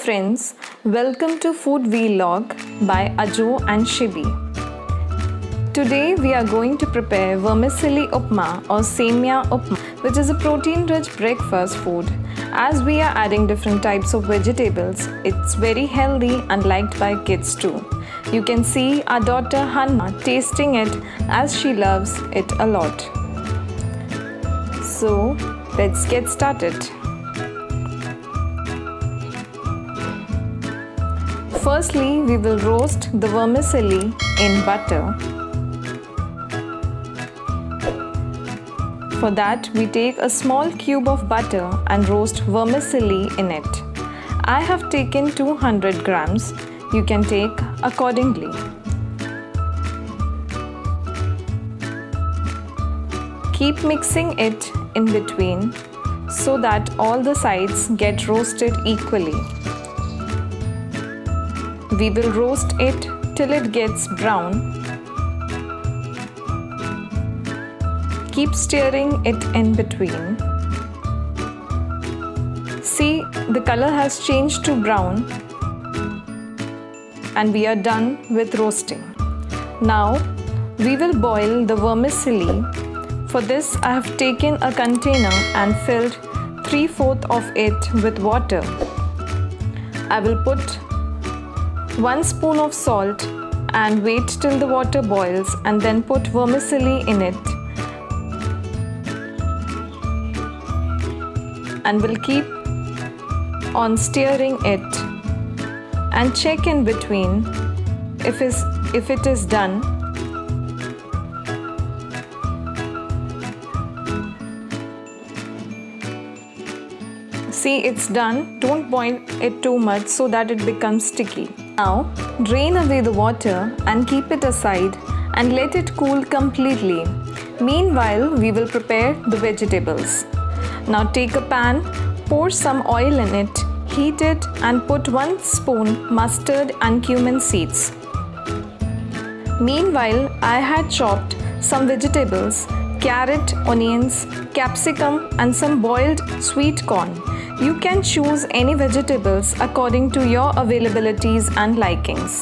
friends, welcome to Food Vlog by Ajo and Shibi. Today we are going to prepare vermicelli upma or semia upma, which is a protein-rich breakfast food. As we are adding different types of vegetables, it's very healthy and liked by kids too. You can see our daughter Hanna tasting it as she loves it a lot. So let's get started. Firstly, we will roast the vermicelli in butter. For that, we take a small cube of butter and roast vermicelli in it. I have taken 200 grams. You can take accordingly. Keep mixing it in between so that all the sides get roasted equally. We will roast it till it gets brown. Keep stirring it in between. See, the color has changed to brown and we are done with roasting. Now, we will boil the vermicelli. For this, I have taken a container and filled 3/4 of it with water. I will put 1 spoon of salt and wait till the water boils and then put vermicelli in it. And will keep on stirring it and check in between if it is done. See, it's done. Don't boil it too much so that it becomes sticky. Now, drain away the water and keep it aside and let it cool completely. Meanwhile, we will prepare the vegetables. Now take a pan, pour some oil in it, heat it and put 1 spoon mustard and cumin seeds. Meanwhile, I had chopped some vegetables, carrot, onions, capsicum and some boiled sweet corn. You can choose any vegetables according to your availabilities and likings.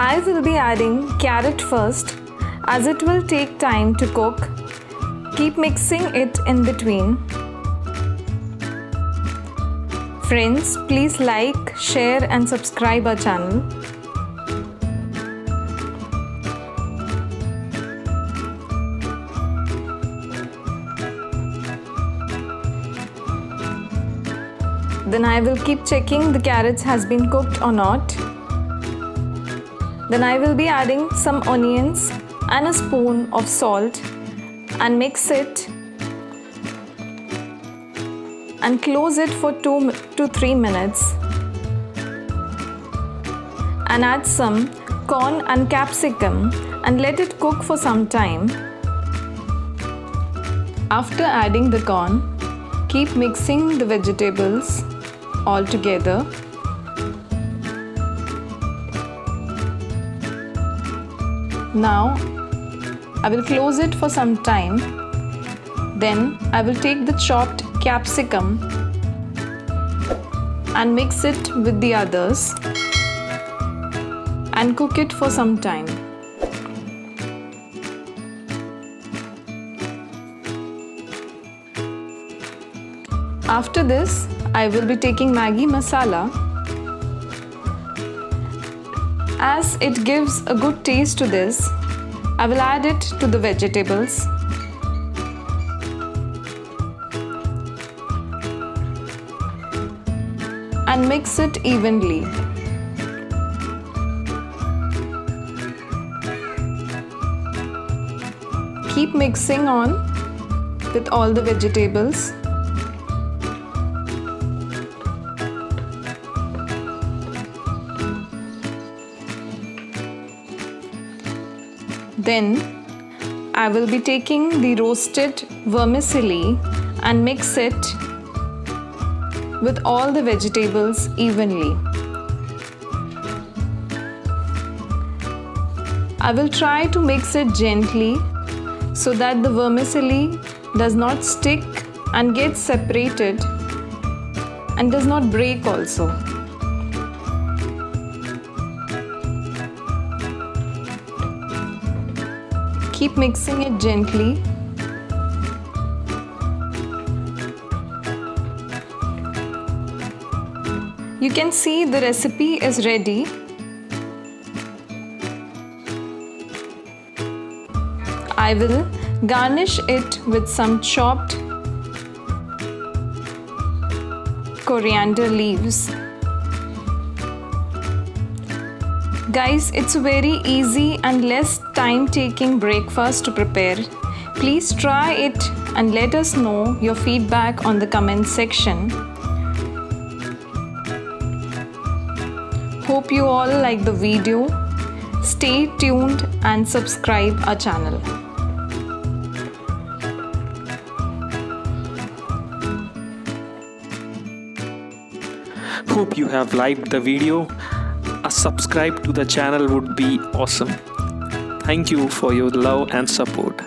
I will be adding carrot first as it will take time to cook. Keep mixing it in between. Friends, please like, share and subscribe our channel. Then I will keep checking the carrots has been cooked or not. Then I will be adding some onions and a spoon of salt and mix it and close it for 2 to 3 minutes and add some corn and capsicum and let it cook for some time. After adding the corn, keep mixing the vegetables all together. Now, I will close it for some time. Then I will take the chopped capsicum and mix it with the others and cook it for some time. After this, I will be taking Maggi masala as it gives a good taste to this. I will add it to the vegetables. And mix it evenly. Keep mixing on with all the vegetables. Then I will be taking the roasted vermicelli and mix it with all the vegetables evenly. I will try to mix it gently so that the vermicelli does not stick and get separated and does not break also. Keep mixing it gently. You can see the recipe is ready. I will garnish it with some chopped coriander leaves. Guys, it's a very easy and less time-taking breakfast to prepare. Please try it and let us know your feedback on the comment section. Hope you all like the video. Stay tuned and subscribe our channel. Hope you have liked the video. A subscribe to the channel would be awesome. Thank you for your love and support.